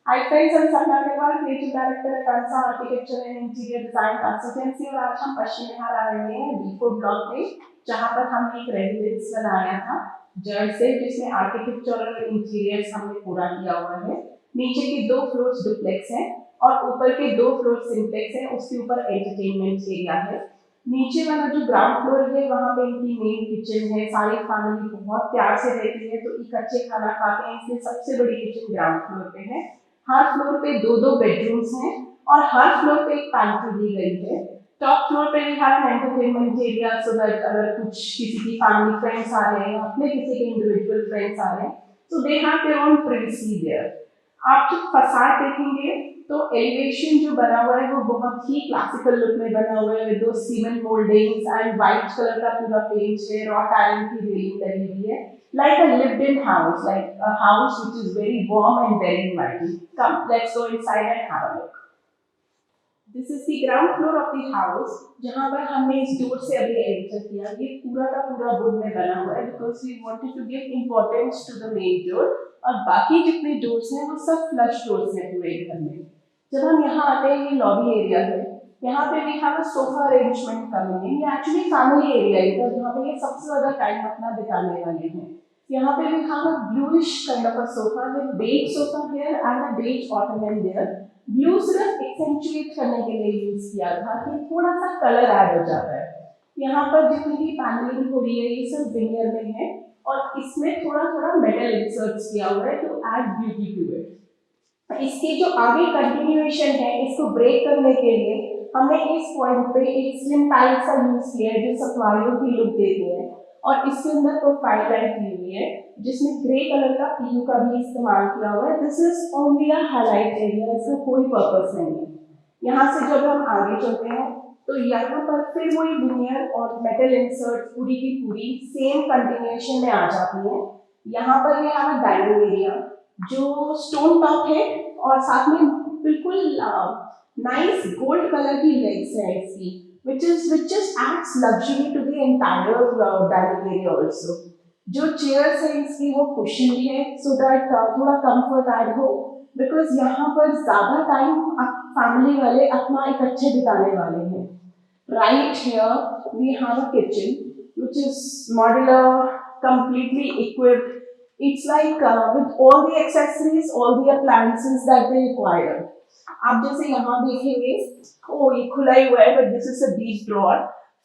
Hi friends, I'm Sapna Agarwal, creative director at Kansa architecture and interior design consultancy. और आज हम पश्चिम बिहार आ रहे हैं B4 ब्लॉक में, जहां पर हमने एक रेजिडेंस बनाया था जड़ से, जिसमें आर्किटेक्चर और इंटीरियर्स हमने पूरा किया हुआ है। नीचे के 2 फ्लोर्स डुप्लेक्स हैं और ऊपर के 2 फ्लोर सिंप्लेक्स हैं। उसके ऊपर एंटरटेनमेंट एरिया है। नीचे वाला जो ग्राउंड फ्लोर है वहाँ पे इनकी मेन किचन है। सारी फैमिली बहुत प्यार से रहती है तो एक अच्छे खाना खाते हैं, इसलिए सबसे बड़ी किचन ग्राउंड फ्लोर पे है। हर फ्लोर पे 2-2 बेडरूम्स हैं और हर फ्लोर पे एक पैंट्री दी गई है। टॉप फ्लोर पे भी है एंटरटेनमेंट एरिया, सो दैट अगर कुछ किसी की फैमिली फ्रेंड्स आ रहे हैं या अपने किसी के इंडिविजुअल फ्रेंड्स आ रहे हैं तो they have their own privacy there. आप जब फसाड देखेंगे तो एलिवेशन जो बना हुआ है वो बहुत ही क्लासिकल लुक में बना हुआ है, विद दो cement mouldings and white colour का पूरा पेंट है। रॉट आयरन की रेलिंग लगी हुई है, like a lived-in house, like a house which is very warm and very inviting. Come, let's go inside and have a look. This is the ground floor of the house, जहाँ पर हमने इस door से अभी enter किया। ये पूरा का पूरा वुड में बना हुआ है because we wanted to give importance to the main door, और बाकी जितने डोर्स हैं वो सब फ्लश डोर्स हैं पूरे घर में। जब हम यहाँ आते हैं, ये लॉबी एरिया है। यहाँ पे भी हम सोफा अरेंजमेंट करेंगे। ये एक्चुअली फैमिली एरिया है जहाँ पे ये सबसे ज्यादा टाइम अपना बिताने वाले हैं। यहाँ पे भी हम bluish kind of a sofa with beige sofa here and a beige ottoman there. Blue सिर्फ एक्सेंचुएट करने के लिए यूज किया था कि थोड़ा सा कलर ऐड हो जाता है। यहाँ पर जितनी भी पैनलिंग हो रही है ये सब विनियर में है और इसमें थोड़ा थोड़ा मेटल इंसर्ट्स किया हुआ है to add beauty to it. इसकी जो आगे कंटिन्यूएशन है, इसको ब्रेक करने के लिए हमने इस पॉइंट पे एक स्लिम टाइल्स का यूज किया है जो सफारियों की लुक देती है, और इसके अंदर प्रोफाइल लाइट दी हुई है जिसमें ग्रे कलर का पीयू का भी इस्तेमाल किया हुआ है। This is only a highlight area, इसका कोई पर्पस नहीं है। यहाँ से जब हम आगे चलते हैं तो यहाँ पर फिर वही विनियर और मेटल इंसर्ट पूरी की पूरी सेम कंटिन्यूएशन में आ जाती है। यहाँ पर ये हमारा डाइनिंग एरिया जो स्टोन टॉप है और साथ में बिल्कुल नाइस गोल्ड कलर की लेग्स है इसकी, which just adds luxury to the entire dining area also. जो चेयर्स है इसकी वो कुशन है सो दैट थोड़ा कंफर्ट ऐड हो, बिकॉज यहाँ पर ज्यादा टाइम फैमिली वाले अपना एक अच्छे बिताने वाले हैं। Right here we have a kitchen which is modular, completely equipped. It's like with all the accessories, all the appliances that they require. आप जैसे यहाँ देखेंगे, ओ ये खुला ही हुआ है, but this is a deep drawer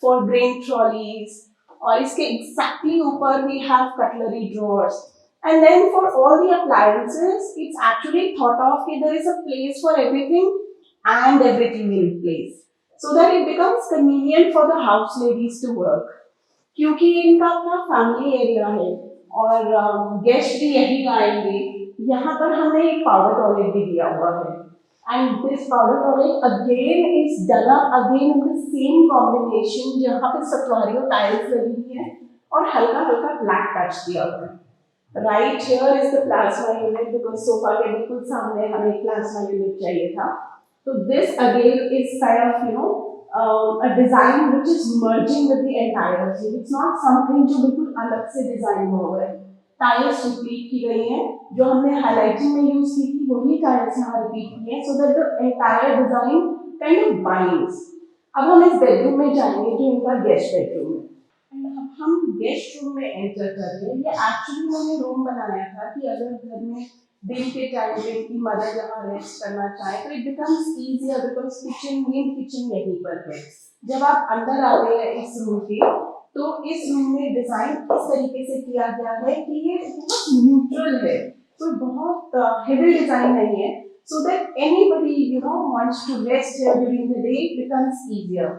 for grain trolleys, और इसके exactly ऊपर we have cutlery drawers. And then for all the appliances, it's actually thought of that there is a place for everything and everything in place, so that it becomes convenient for the house ladies to work. क्योंकि इनका अपना family area है और guest भी यही आएंगे, यहाँ पर हमने एक पाउडर टॉयलेट भी दिया हुआ है। And this powder toilet again is done up again in the same combination, जहाँ पे सतवारियों टाइल्स लगी हुई है और हल्का हल्का ब्लैक टच दिया हुआ है। Right here is the plasma unit, because sofa के बिल्कुल सामने हमें प्लाज्मा यूनिट चाहिए था। So this again is kind of a design which is merging with the entire room. It's not something जो बिल्कुल अलग से डिजाइन हुआ है। टाइल्स रिपीट की गई हैं, जो हमने हाइलाइटिंग में यूज की थी वही टाइल्स यहाँ रिपीट की हैं, so that the entire design kind of binds. अब हम इस बेडरूम में जाएंगे जो इनका गेस्ट बेडरूम है। अब हम गेस्ट रूम में एंटर कर रहे हैं। ये एक्चुअली मैंने रूम बनाया था कि अगर घर में दिन के टाइम पे की मदर यहाँ रेस्ट करना चाहे तो it becomes easier, because main kitchen यहीं पर है। जब आप अंदर आते हैं इस रूम के तो इस रूम में डिजाइन इस तरीके से किया गया है कि ये बहुत न्यूट्रल है, कोई बहुत हेवी डिजाइन नहीं है, so that anybody wants to rest here during the day, it becomes easier.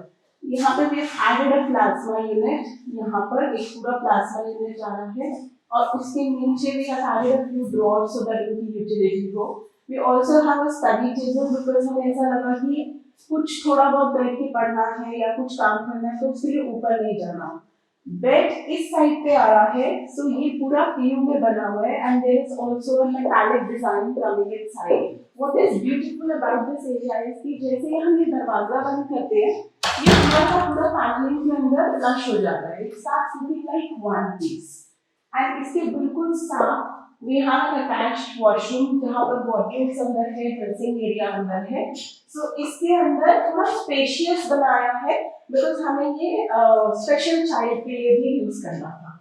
यहाँ पे we have added a plasma unit, यहाँ पर एक पूरा प्लाज्मा यूनिट आ रहा है और उसके नीचे भी have added a few drawers so that उनकी utility हो। We also have a study table because हमें ऐसा लगा कि कुछ थोड़ा बहुत बैठ के पढ़ना है या कुछ काम करना है तो उसके लिए ऊपर नहीं जाना। बेड इस साइड पे आ रहा है, सो ये पूरा पीयू में बना हुआ है and there is also a metallic design coming inside. What is beautiful about this area is कि जैसे हम ये दरवाजा बंद करते हैं ये पूरा का पूरा पैनलिंग के अंदर फ्लश हो जाता है। It starts looking like one piece and इसके बिल्कुल साथ we have an attached washroom जहाँ पर वॉशरूम्स अंदर है, ड्रेसिंग एरिया अंदर है। सो इसके अंदर थोड़ा स्पेशियस बनाया है बिकॉज हमें ये स्पेशल चाइल्ड के लिए भी यूज करना था।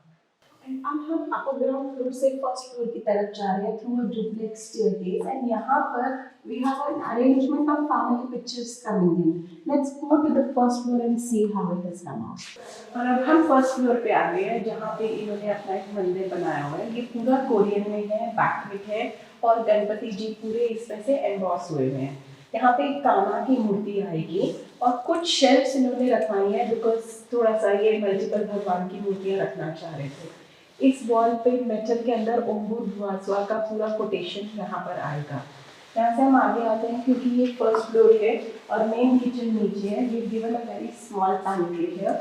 अब हम अपर ग्राउंड फ्लोर से फर्स्ट फ्लोर की तरफ जा रहे हैं through a duplex staircase and यहाँ पर we have an arrangement of family pictures coming in. Let's go to the first floor and see how it is come out. और अब हम फर्स्ट फ्लोर पे आ गए हैं जहाँ पे इन्होंने अपना एक मंदिर बनाया हुआ है। ये पूरा कोरियन में है, बैकविट है और गणपति जी पूरे इसमें से एम्बॉस हुए हुए हैं। यहाँ पे एक कान्हा की मूर्ति आएगी और कुछ शेल्फ्स इन्होंने रखवाई है बिकॉज थोड़ा सा ये मल्टीपल भगवान की मूर्तियाँ रखना चाह रहे थे। इस वॉल पे मेटल के अंदर ओम्बुर भुआसवा का पूरा कोटेशन यहाँ पर आएगा। यहाँ से हम आगे आते हैं क्योंकि ये फर्स्ट फ्लोर है और मेन किचन नीचे है। We given a very small pantry है।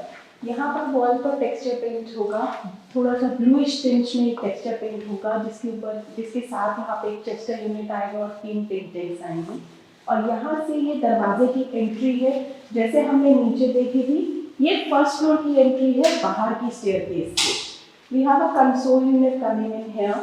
यहाँ पर वॉल पर टेक्सचर पेंट होगा, थोड़ा सा ब्लूइश टिंच में एक टेक्सचर पेंट होगा जिसके साथ यहाँ पे एक चेस्टर यूनिट आएगा और 3 पेंटेड्स आएंगे। और यहाँ से ये दरवाजे की एंट्री है, जैसे हमने नीचे देखी थी ये फर्स्ट फ्लोर की एंट्री है बाहर की स्टेयरकेस से। We have a console unit coming in here.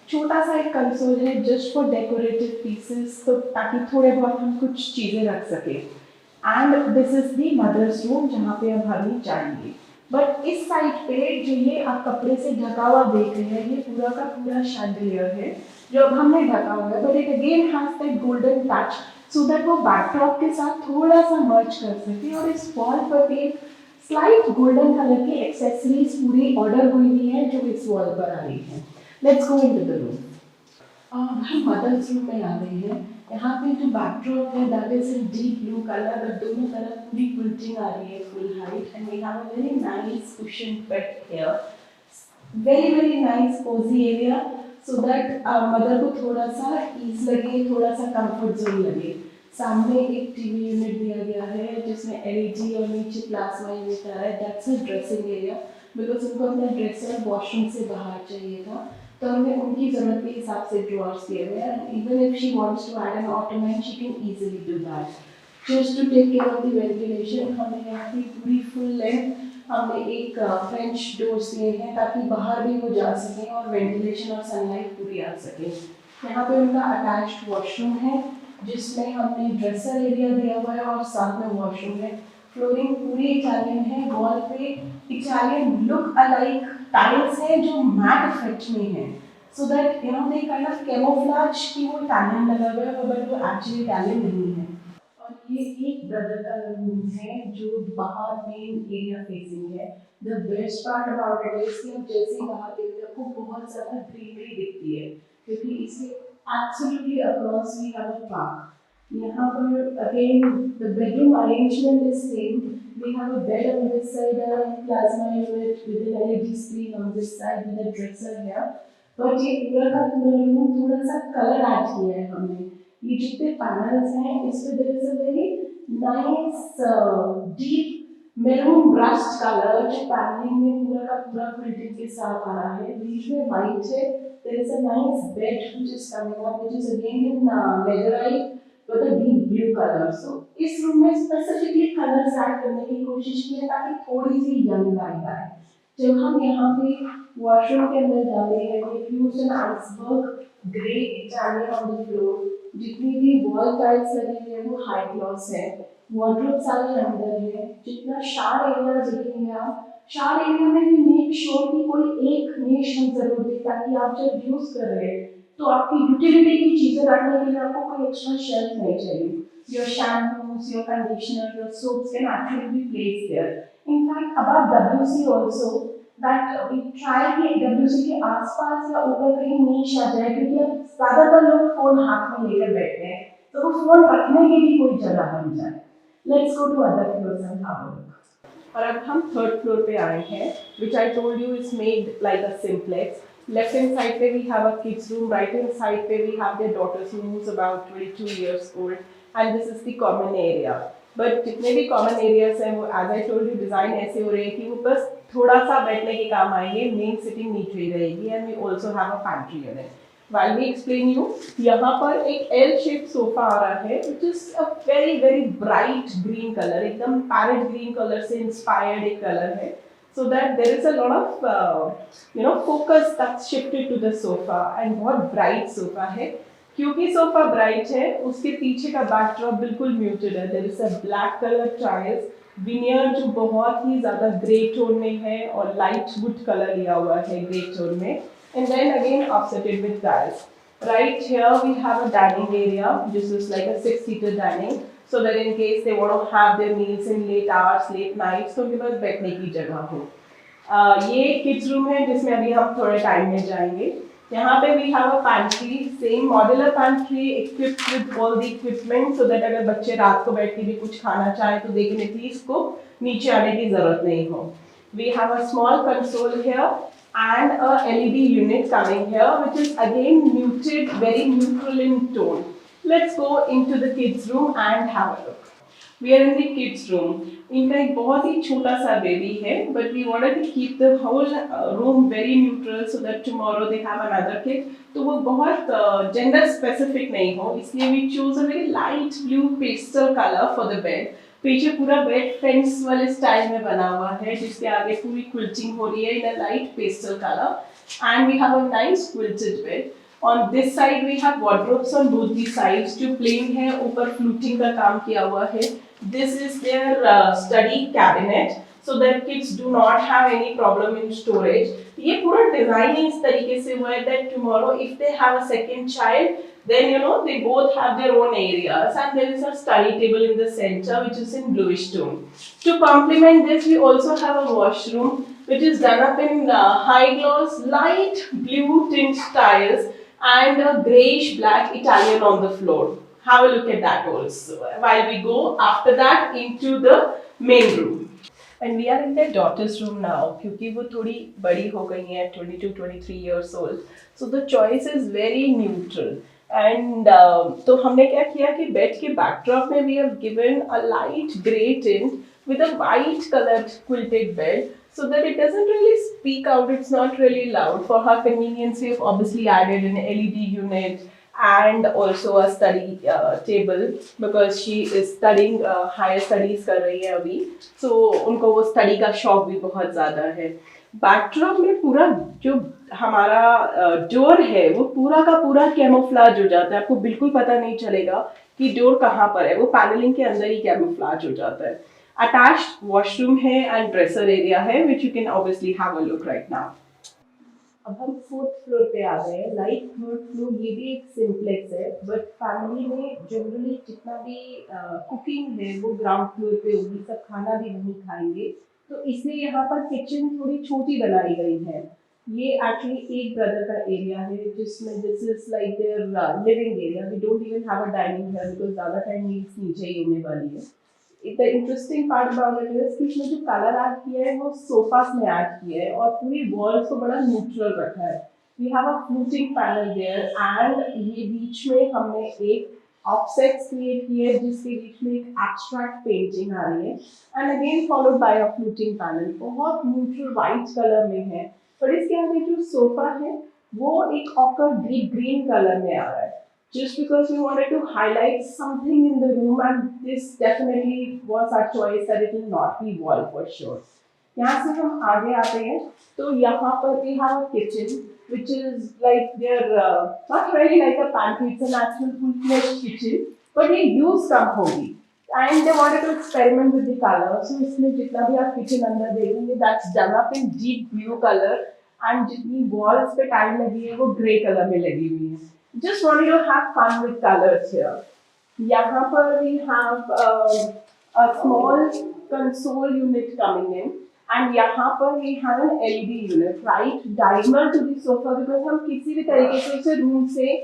छोटा सा एक कंसोल है जस्ट फॉर डेकोरेटिव पीसेस, तो ताकि थोड़े बहुत हम कुछ चीज़ें रख सकें। And this is the mother's room जहाँ पे अब हम जाएंगे। बट इस साइड पे जो ये आप कपड़े से ढका हुआ देख रहे हैं ये पूरा का पूरा शैंडलियर है जो अब हमने ढका हुआ है, but it again has that golden touch so that वो बैकड्रॉप के साथ थोड़ा सा मर्ज कर सके। और इस वॉल पर एक स्लाइट गोल्डन कलर की एक्सेसरीज पूरी ऑर्डर हुई हुई है जो इस वॉल पर आ रही है। Let's go into the room. हम मदर्स रूम में आ गए हैं। यहाँ पे जो बैकड्रॉप है that is in deep blue colour, but दोनों तरफ पूरी क्विल्टिंग आ रही है full height and we have a very nice cushion bed here. Very nice cosy area so that mother को थोड़ा सा ईज लगे, थोड़ा सा कंफर्ट जोन लगे। सामने एक टीवी यूनिट दिया गया है जिसमें एलईडी और नीचे प्लाज्मा यूनिट आ रहा है। That's a dressing area because उनको अपना ड्रेसर वॉशरूम से बाहर चाहिए था, तो हमने उनकी ज़रूरत के हिसाब से ड्रॉर्स दिए हुए हैं। Even if she wants to add an ottoman she can easily do that. Just to take care of the ventilation हमने यहाँ की पूरी फुल लेंथ हमने एक फ्रेंच डोर्स दिए हैं ताकि बाहर भी वो जा सकें और वेंटिलेशन और सनलाइट पूरी आ सके। यहाँ पे उनका अटैच्ड वॉशरूम है जिसमें हमने ड्रेसर एरिया दिया हुआ है और साथ में वॉशरूम है। फ्लोरिंग पूरी इटालियन है, वॉल पे इटालियन लुक अलाइक टाइल्स है जो मैट इफेक्ट में है सो that you no they kind of camouflage कि वो इटालियन लगा हुआ है बट वो एक्चुअली इटालियन नहीं है। और ये एक ब्रदर का रूम है जो बाहर मेन एरिया फेसिंग है। The best part about it is कि आप जैसे ही बाहर देखते हैं आपको बहुत ज़्यादा ग्रीनरी दिखती है क्योंकि इसके absolutely across we have a park. यहाँ पर again the bedroom arrangement is same. We have a bed on this side, a plasma unit with an LED screen on this side with a dresser here. But ये पूरा का पूरा room थोड़ा सा colour add किया है हमने। ये जितने पैनल्स हैं इस पे there is a very nice deep maroon burst colour जो पैनलिंग में पूरा का पूरा प्रिंटिंग के साथ आ रहा है। बीच में वाइट है। There is a nice bed which is coming up which is again in leatherite with a deep blue color. So इस रूम में स्पेसिफिकली कलर्स ऐड करने की कोशिश की है ताकि थोड़ी सी यंग लाइट आए। जब हम यहाँ पे वॉशरूम के अंदर जाते हैं we used an iceberg grey Italian on the floor. जितनी भी वॉल टाइल्स लगे हुए हैं वो हाई ग्लॉस है। वार्डरोब सारे अंदर है। जितना शार एरिया देखेंगे आप, शार एरिया में भी मेक श्योर कि कोई एक निश हम जरूर दे ताकि आप जब यूज कर रहे हैं तो आपकी यूटिलिटी की चीजें रखने के लिए आपको कोई एक्स्ट्रा शेल्फ नहीं चाहिए। Your shampoos, your conditioner, your soaps can actually be placed there. In fact, about WC also, that we try कि WC के आसपास या ऊपर कहीं नीश आ जाए क्योंकि अब ज़्यादातर लोग फोन हाथ में लेकर बैठते हैं तो वो फोन रखने की भी कोई जगह बन जाए। Let's go to other floors and have a look. और अब हम थर्ड फ्लोर पे आए हैं which I told you is made like a simplex. Left hand side पे we have a kids room, right hand side पे we have their daughter's room who's about 22 years old, and this is the common area. But जितने भी common areas हैं वो as I told you design ऐसे हो रहे हैं कि वो बस थोड़ा सा बैठने के काम आएंगे, main sitting नीचे ही रहेगी, and we also have a pantry unit. While we explain you, यहाँ पर एक L-shaped sofa आ रहा है, which is a very bright green color, एकदम parrot green color से inspired एक color है. so that there is a lot of focus that's shifted to the sofa and बहुत bright sofa है. क्योंकि सोफा ब्राइट है उसके पीछे का बैकड्रॉप बिल्कुल म्यूटेड है. There is a black colour tiles, veneer जो बहुत ही ज़्यादा ग्रे टोन में है और लाइट वुड कलर लिया हुआ है ग्रे टोन में, and then again offsetted with tiles. Right here we have a dining area. This is like a 6-seater dining, so that in case they want to have their meals in late hours, late nights, तो उनके पास बैठने की जगह हो. ये kids room है जिसमें अभी हम थोड़े टाइम में जाएंगे. यहाँ पे we have a pantry, same modular pantry equipped with all the equipment, so that अगर बच्चे रात को बैठ के भी कुछ खाना चाहें तो दे कैन एटलीस्ट को नीचे आने की जरूरत नहीं हो. We have a small console here and a LED unit coming here, which is again muted, very neutral in tone. Let's go into the kids room and have a look. We are in the kids room. इनका एक बहुत ही छोटा सा baby है, but we wanted to keep the whole room very neutral so that tomorrow they have another kid. तो वो बहुत gender specific नहीं हो, इसलिए we chose a very light blue pastel color for the bed. पीछे पूरा bed fence वाले style में बना हुआ है जिसके आगे पूरी क्विल्टिंग हो रही है in a light pastel colour, and we have a nice quilted bed. On this side we have wardrobes on both the sides जो प्लेन है, ऊपर फ्लूटिंग का काम किया हुआ है. This is their study cabinet so that kids do not have any problem in storage. ये पूरा डिजाइन इस तरीके से हुआ है that tomorrow if they have a second child, then they both have their own areas, and there is a study table in the center which is in bluish tone. To complement this, we also have a washroom which is done up in high gloss light blue tint tiles and a grayish black Italian on the floor. Have a look at that also while we go after that into the main room. And we are in their daughter's room now क्योंकि वो थोड़ी बड़ी हो गई हैं, 22-23 years old. So the choice is very neutral. And तो हमने क्या किया कि बेड के बैकड्रॉप में we have given a light grey tint with a white colored quilted bed so that it doesn't really speak out. It's not really loud. For her convenience, we have obviously added an LED unit and also a study table because she is studying higher studies कर रही है अभी, so उनको वो study का शौक भी बहुत ज़्यादा है. बैकड्रॉप में पूरा जो हमारा डोर है वो पूरा का पूरा कैमोफ्लाज हो जाता है, आपको बिल्कुल पता नहीं चलेगा कि डोर कहाँ पर है, वो पैनलिंग के अंदर ही कैमोफ्लाज हो जाता है. अटैच्ड वॉशरूम है एंड ड्रेसर एरिया है which you can obviously have a look right now. अब हम 4th फ्लोर पे आ गए हैं. लाइक 3rd फ्लोर ये भी एक सिंप्लेक्स है, बट फैमिली में जनरली जितना भी कुकिंग है वो ग्राउंड फ्लोर पे होगी, सब खाना भी वहीं खाएंगे, तो इसलिए यहाँ पर किचन थोड़ी छोटी बनाई गई है. ये एक्चुअली एक ब्रदर का एरिया है जिसमें this is like their living area. We don't even have a dining here because ज़्यादा टाइम मील्स नीचे ही होने वाली है. The interesting part about it is कि इसमें जो कलर ऐड किया है वो सोफास में ऐड किया है और पूरी वॉल्स को बड़ा न्यूट्रल रखा है. We have a fluting panel there and ये बीच में हमने एक ऑफसेट्स क्रिएट किए जिसके बीच में एक एब्स्ट्रैक्ट पेंटिंग आ रही है and again followed by a fluting panel. बहुत न्यूट्रल वाइट कलर में है, पर इसके आगे जो सोफा है वो एक ऑकर डीप ग्रीन कलर में आ रहा है. Just because we wanted to highlight something in the room, and this definitely was our choice that it will not be wall for sure. यहाँ से हम आगे आते हैं तो यहाँ पर we have a kitchen which is like they're not really like a pantry, it's a natural full-fledged kitchen, but ये use कम होगी and they wanted to experiment with the color. So इसमें जितना भी आप kitchen अंदर देखेंगे that's done up in deep blue color and जितनी walls पे टाइल लगी है वो grey color में लगी हुई है. Just wanted to have fun with colors here. यहाँ पर we have a small console unit coming in, and यहाँ पर we have an LED unit right diagonal to the sofa because हम किसी भी तरीके से उसे रूम से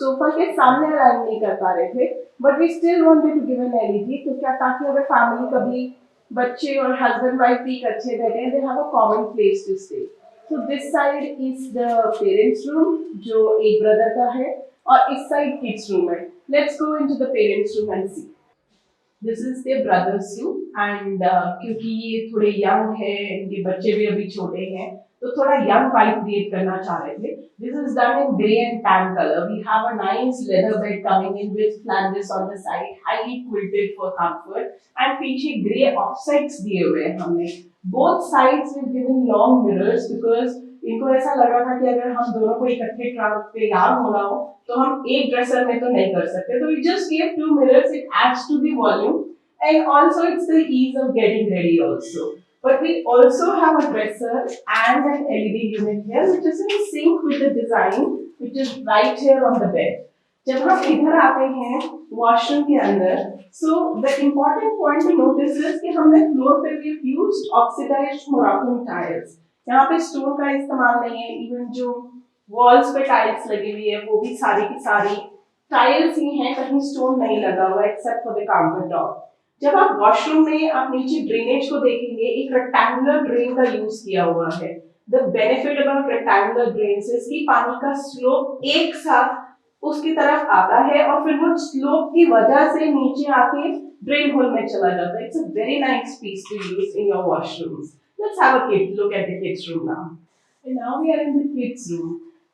सोफा के सामने अलाइन नहीं कर पा रहे थे, but we still wanted to give an LED तो क्या ताकि अगर फैमिली कभी बच्चे और हस्बैंड वाइफ भी इकट्ठे बैठे they have a common place to stay. So this side is the parents' room जो एक ब्रदर का है और इस साइड kids room है. Let's go into the parents' room and see. This is their brother's room and क्योंकि ये थोड़े young है, इनके बच्चे भी अभी छोटे हैं, तो थोड़ा young vibe create करना चाह रहे थे. This is done in grey and tan color. We have a nice leather bed coming in with flanges on the side, highly quilted for comfort, and पीछे grey offsets दिए हुए हैं हमने. Both sides will given long mirrors because इनको ऐसा लगा था कि अगर हम दोनों को इकट्ठे तैयार होना हो तो हम एक ड्रेसर में तो नहीं कर सकते, तो we just give two mirrors, it adds to the volume and also it's the ease of getting ready also. But we also have a dresser and an LED unit here which is in sync with the design which is right here on the bed. जब हम इधर आते हैं washroom के अंदर, so the important point to notice is कि हमने floor पे भी used oxidized Moroccan tiles. यहाँ पे स्टोन का इस्तेमाल नहीं है, इवन जो वॉल्स पे टाइल्स लगी हुई है वो भी सारी की सारी टाइल्स ही हैं, कहीं स्टोन नहीं लगा हुआ except for the counter top. जब आप वॉशरूम में आप नीचे ड्रेनेज को देखेंगे, एक रेक्टेंगुलर ड्रेन का यूज किया हुआ है। The benefit about rectangular drains is कि पानी का स्लोप एक साथ उसकी तरफ आता है और फिर वो स्लोप की वजह से नीचे आके ड्रेन होल में चला जाता है। It's a very nice piece to use in your washrooms. Let's have a kid look at the kids room now. And now we are in the kids room.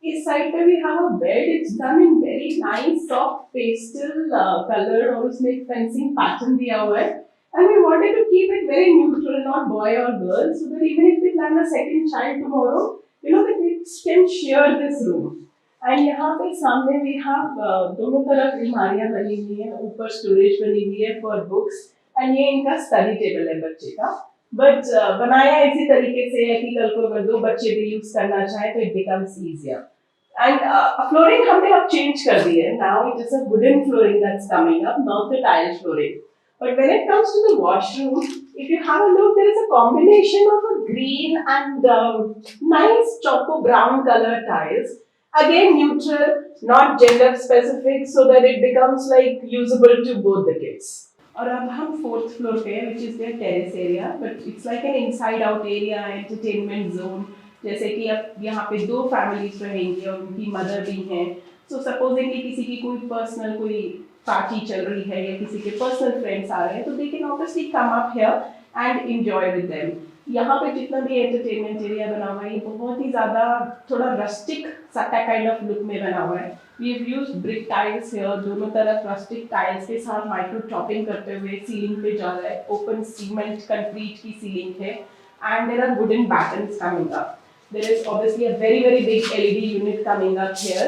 इस साइड पे we have a bed. It's done in very nice soft pastel color और उसमें एक fencing pattern दिया हुआ है। And we wanted to keep it very neutral, not boy or girl, so that even if we plan a second child tomorrow, you know, the kids can share this room. And यहाँ पे सामने we have दोनों तरफ अलमारियाँ बनी हुई हैं, ऊपर storage बनी हुई है for books, and ये इनका study table है बच्चे का। बट बनाया इसी तरीके से है कि कल को अगर दो बच्चे भी यूज करना चाहे तो it becomes easier. And flooring हमने अब चेंज कर दी है, now it is a wooden flooring that's coming up, not the tile flooring. But when it comes to the washroom, if you have a look, there is a combination of a green and nice choco brown color tiles, again neutral, not gender specific, so that it becomes like usable to both the kids. और अब हम fourth floor पे हैं which is their terrace area, but it's like an inside out area, entertainment zone. जैसे कि अब यहाँ पे दो फैमिलीज रहेंगी और उनकी मदर भी हैं, सो सपोजिंगली किसी की कोई पर्सनल कोई पार्टी चल रही है या किसी के पर्सनल फ्रेंड्स आ रहे हैं तो they can obviously come up here and enjoy with them. यहाँ पे जितना भी एंटरटेनमेंट एरिया बना हुआ है ये बहुत ही ज़्यादा थोड़ा रस्टिक सट्टा काइंड ऑफ लुक में बना हुआ है। We have used brick tiles here, दोनों तरफ रस्टिक टाइल्स के साथ माइक्रो टॉपिंग करते हुए सीलिंग पे जा रहा है, ओपन सीमेंट कंक्रीट की सीलिंग है, and there are wooden battens coming up. There is obviously a very big LED unit coming up here.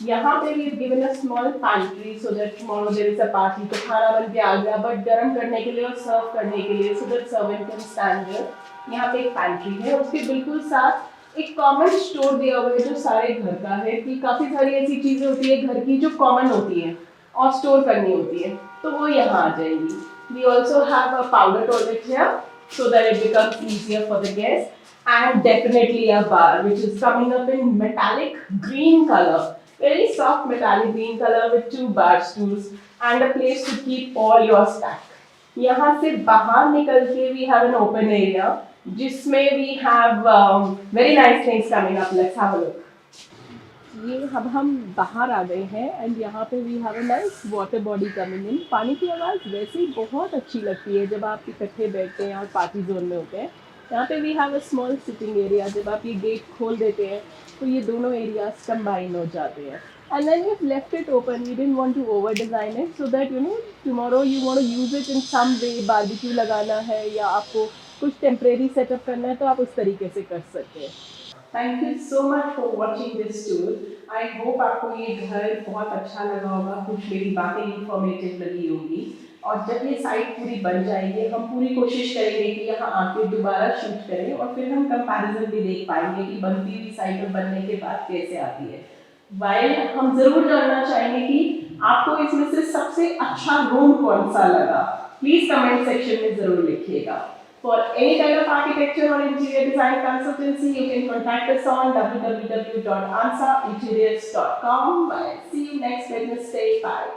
यहाँ पे we have given a small pantry so that tomorrow there is a party, तो खाना बन के आ गया but गर्म करने के लिए और सर्व करने के लिए so that servant can stand there. यहाँ पे एक पैंट्री है, उसके बिल्कुल साथ एक कॉमन स्टोर दिया हुआ है जो सारे घर का है, कि काफ़ी सारी ऐसी चीज़ें होती है घर की जो कॉमन होती हैं और स्टोर करनी होती है, तो वो यहाँ आ जाएंगी। We also have a powder toilet here so that it becomes easier for the guests, and definitely a bar which is coming up in metallic green color, very soft metallic green color with two bar stools and a place to keep all your stack. यहाँ से बाहर निकल के we have an open area जिसमें we have very nice things coming up. Let's have a look. ये अब हम बाहर आ गए हैं एंड यहाँ पे we have a nice water body coming in. पानी की आवाज़ वैसे ही बहुत अच्छी लगती है जब आप इकट्ठे बैठते हैं और पार्टी जोन में होते हैं। यहाँ पे we have a small sitting area, जब आप ये गेट खोल देते हैं तो ये दोनों एरियाज कंबाइन हो जाते हैं। And then we left it open, we didn't want to over design it so that you know tomorrow you want to use it in some way, barbecue लगाना है या आपको कुछ टेम्परेरी सेटअप करना है तो आप उस तरीके से कर सकते हैं। Thank you so much for watching this tour. I hope आपको ये घर बहुत अच्छा लगा होगा, कुछ मेरी बातें इंफॉर्मेटिव लगी होंगी। और जब ये साइट पूरी बन जाएगी हम पूरी कोशिश करेंगे कि यहाँ आके दोबारा शूट करें और फिर हम कंपैरिजन भी देख पाएंगे कि बनती हुई साइट और बनने के बाद कैसे आती है। वाइल हम ज़रूर जानना चाहेंगे कि आपको इसमें से सबसे अच्छा रूम कौन सा लगा, प्लीज़ कमेंट सेक्शन में ज़रूर लिखिएगा। For any kind of architecture or interior design consultancy, you can contact us on www.ansainteriors.com. See you next Wednesday. Bye.